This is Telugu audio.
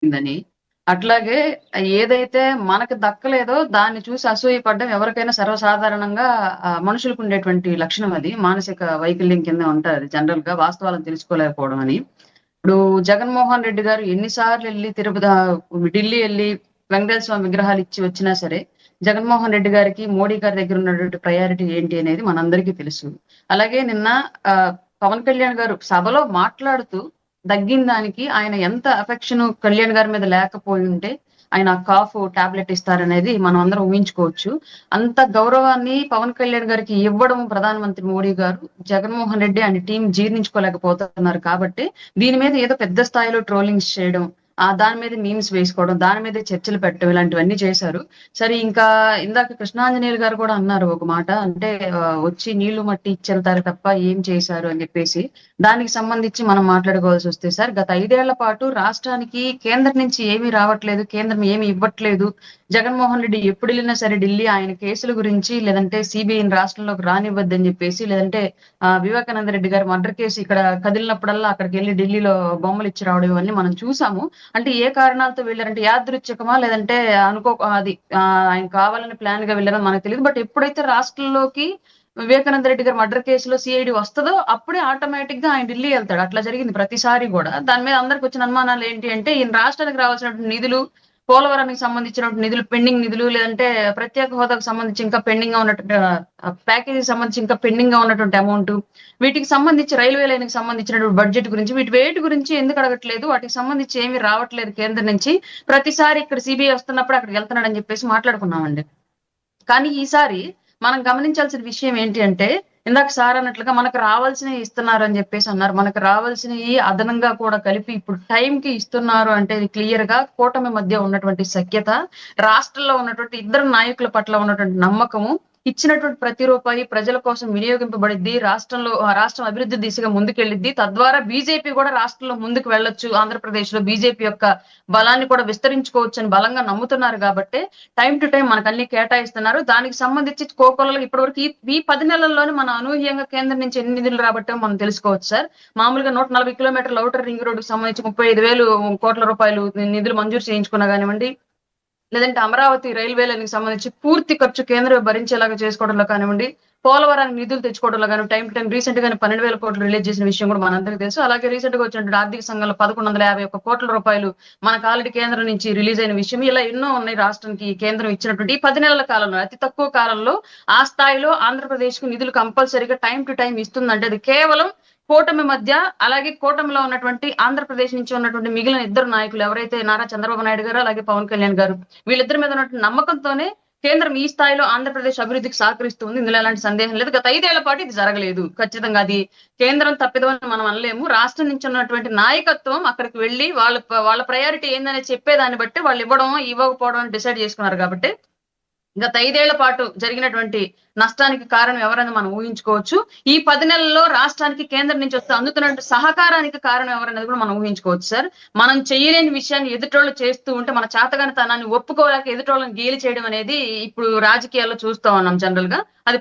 ఉందని. అట్లాగే ఏదైతే మనకు దక్కలేదో దాన్ని చూసి అసూయపడ్డం ఎవరికైనా సర్వసాధారణంగా మనుషులకుండేటువంటి లక్షణం అది. మానసిక వైకల్యం కింద ఉంటది జనరల్‌గా వాస్తవాలను తెలుసుకోలేకపోవడం అని. ఇప్పుడు జగన్మోహన్ రెడ్డి గారు ఎన్ని సార్లెళ్లి ఢిల్లీ ఎళ్లి వెంకటేశ్వర స్వామి విగ్రహాలు ఇచ్చి వచ్చినా సరే, జగన్మోహన్ రెడ్డి గారికి, మోడీ గారి దగ్గర ఉన్నటువంటి ప్రయారిటీ ఏంటి అనేది మనందరికీ తెలుసు. అలాగే నిన్న పవన్ కళ్యాణ్ గారు సభలో మాట్లాడుతూ దగ్గిన దానికి ఆయన ఎంత అఫెక్షన్ కళ్యాణ్ గారి మీద లేకపోయుంటే, ఆయన కాఫ్ టాబ్లెట్ ఇస్తారనేది మనం అందరం ఊహించుకోవచ్చు. అంత గౌరవాన్ని పవన్ కళ్యాణ్ గారికి ఇవ్వడం ప్రధానమంత్రి మోడీ గారు, జగన్మోహన్ రెడ్డి అండ్ టీమ్ జీర్ణించుకోలేకపోతున్నారు కాబట్టి, దీని మీద ఏదో పెద్ద స్థాయిలో ట్రోలింగ్స్ చేయడం, దాని మీద మీమ్స్ వేసుకోవడం, దాని మీదే చర్చలు పెట్టడం ఇలాంటివన్నీ చేశారు. సరే ఇంకా ఇందాక కృష్ణాంజనేయులు గారు కూడా అన్నారు ఒక మాట. అంటే వచ్చి నీళ్లు మట్టి ఇచ్చెళ్తారు తప్ప ఏం చేశారు అని చెప్పేసి. దానికి సంబంధించి మనం మాట్లాడుకోవాల్సొస్తే సార్ గత 5 ఏళ్ల పాటు రాష్ట్రానికి కేంద్రం నుంచి ఏమీ రావట్లేదు. కేంద్రం ఏమి ఇవ్వట్లేదు. జగన్మోహన్ రెడ్డి ఎప్పుడెళ్ళినా సరే ఢిల్లీ ఆయన కేసుల గురించి లేదంటే సీబీఐని రాష్ట్రంలోకి రానివ్వద్దని చెప్పేసి లేదంటే వివేకానంద రెడ్డి గారి మర్డర్ కేసు ఇక్కడ కదిలినప్పుడల్లా అక్కడికెళ్లి ఢిల్లీలో బొమ్మలిచ్చి రావడం ఇవన్నీ మనం చూసాము. అంటే ఏ కారణాలతో వెళ్లారంటే యాదృచ్ఛికమా? లేదంటే అది ఆయన కావాలని ప్లాన్‌గా వెళ్లారని మనకు తెలీదు. బట్ ఎప్పుడైతే రాష్ట్రంలోకి వివేకానంద రెడ్డి గారి మర్డర్ కేసులో సీఐడీ వస్తదో అప్పుడే ఆటోమేటిక్‌గా ఆయన ఢిల్లీ ఎళ్తాడు. అట్లా జరిగింది ప్రతిసారి గూడా. దాని మీద అందరికొచ్చిన అనుమానాలు ఏంటి అంటే ఈయన రాష్ట్రానికి రావాల్సినటువంటి నిధులు, పోలవరానికి సంబంధించినటువంటి నిధులు, పెండింగ్ నిధులు లేదంటే ప్రత్యేక హోదాకు సంబంధించి ఇంకా పెండింగ్‌గా ఉన్నటువంటి ప్యాకేజీకి సంబంధించి ఇంకా పెండింగ్‌గా ఉన్నటువంటి అమౌంట్, వీటికి సంబంధించి రైల్వే లైన్‌కి సంబంధించినటువంటి బడ్జెట్ గురించి వేటి గురించి ఎందుకు అడగట్లేదు? వాటికి సంబంధించి ఏమి రావట్లేదు కేంద్రం నుంచి. ప్రతిసారి ఇక్కడ సీబీఐ వస్తున్నప్పుడు అక్కడికెళ్తున్నాడని చెప్పేసి మాట్లాడుకున్నామండి. కానీ ఈసారి మనం గమనించాల్సిన విషయం ఏంటి అంటే, ఇందాక సార్ అన్నట్లుగా మనకు రావాల్సినవి ఇస్తున్నారు అని జెప్పేసి అన్నారు. మనకు రావాల్సినయి అదనంగా కూడా కలిపి ఇప్పుడు టైంకి ఇస్తున్నారు అంటే ఇది క్లియర్‌గా కూటమి మధ్య ఉన్నటువంటి సఖ్యత, రాష్ట్రంలో ఉన్నటువంటి ఇద్దరు నాయకుల పట్ల ఉన్నటువంటి నమ్మకము, ఇచ్చినటువంటి ప్రతి రూపాయి ప్రజల కోసం వినియోగింపబడిద్ది. రాష్ట్రం అభివృద్ధి దిశగా ముందుకెళ్ళిద్ది. తద్వారా బీజేపీ గూడా రాష్ట్రంలో ముందుకు వెళ్ళొచ్చు. ఆంధ్రప్రదేశ్‌లో బీజేపీ యొక్క బలాన్ని కూడా విస్తరించుకోవచ్చని బలంగా నమ్ముతున్నారు గాబట్టే టైమ్ టు టైమ్ మనకన్నీ కేటాయిస్తున్నారు. దానికి సంబంధించి కోకొల్లలుగా ఇప్పటివరకు ఈ 10 నెలల్లోనే మనం అనూహ్యంగా కేంద్రం నుంచి ఎన్ని నిధులు రాబట్టామో మనం తెలుసుకోవచ్చు సార్. మామూలుగా 140 కిలోమీటర్ల ఔటర్ రింగ్ రోడ్డుకి సంబంధించి 35,000 కోట్ల రూపాయలు నిధులు మంజూరు చేయించుకున్నా గానివ్వండి, లేదంటే అమరావతి రైల్వే లైన్‌కి సంబంధించి పూర్తి ఖర్చు కేంద్రమే భరించేలాగా చేసుకోవడంలో కానివ్వండి, పోలవరానికి నిధులు తెచ్చుకోవడంలో గాని టైమ్ టు టైమ్ రీసెంట్‌గానే 12,000 కోట్లు రిలీజ్ చేసిన విషయం కూడా మనందరికీ తెలుసు. అలాగే రీసెంట్‌గా వచ్చినటువంటి ఆర్థిక సంఘంలో 1,151 కోట్ల రూపాయలు మనకు ఆల్రెడీ కేంద్రం నుంచి రిలీజ్ అయిన విషయం. ఇలా ఎన్నో ఉన్నాయి రాష్ట్రానికి కేంద్రం ఇచ్చినటువంటి ఈ 10 నెలల కాలంలో అతి తక్కువ కాలంలో ఆ స్థాయిలో ఆంధ్రప్రదేశ్‌కు నిధులు కంపల్సరీగా టైమ్ టు టైమ్ ఇస్తుందంటే అది కేవలం కూటమి మధ్య అలాగే కూటమిలో ఉన్నటువంటి ఆంధ్రప్రదేశ్ నుంచి ఉన్నటువంటి మిగిలిన ఇద్దరు నాయకులు ఎవరైతే నారా చంద్రబాబు నాయుడు గారు, అలాగే పవన్ కళ్యాణ్ గారు వీళ్ళిద్దరి మీద ఉన్నటువంటి నమ్మకంతోనే కేంద్రం ఈ స్థాయిలో ఆంధ్రప్రదేశ్ అభివృద్ధికి సహకరిస్తుంది. ఇందులో ఎలాంటి సందేహం లేదు. గత 5 ఏళ్ల పాటు ఇది జరగలేదు. ఖచ్చితంగా అది కేంద్రం తప్పిదం అని మనం అనలేము. రాష్ట్రం నుంచి ఉన్నటువంటి నాయకత్వం అక్కడికి వెళ్లి వాళ్ళ ప్రయారిటీ ఏందనేది చెప్పేదాన్ని బట్టి వాళ్ళు ఇవ్వడం, ఇవ్వకపోవడం అని డిసైడ్ చేసుకున్నారు కాబట్టి గత 5 ఏళ్ల పాటు జరిగినటువంటి నష్టానికి కారణం ఎవరని మనం ఊహించుకోవచ్చు. ఈ 10 నెలల్లో రాష్ట్రానికి కేంద్రం నుంచి అందుతున్నటువంటి సహకారానికి కారణం ఎవరనేది కూడా మనం ఊహించుకోవచ్చు సార్. మనం చేయలేని విషయాన్ని ఎదుటోళ్ళు చేస్తూ ఉంటే మన చేతగానితనాన్ని ఒప్పుకోలేక ఎదుటోళ్ళని గేలి చేయడం అనేది ఇప్పుడు రాజకీయాల్లో చూస్తా ఉన్నాం జనరల్‌గా. అది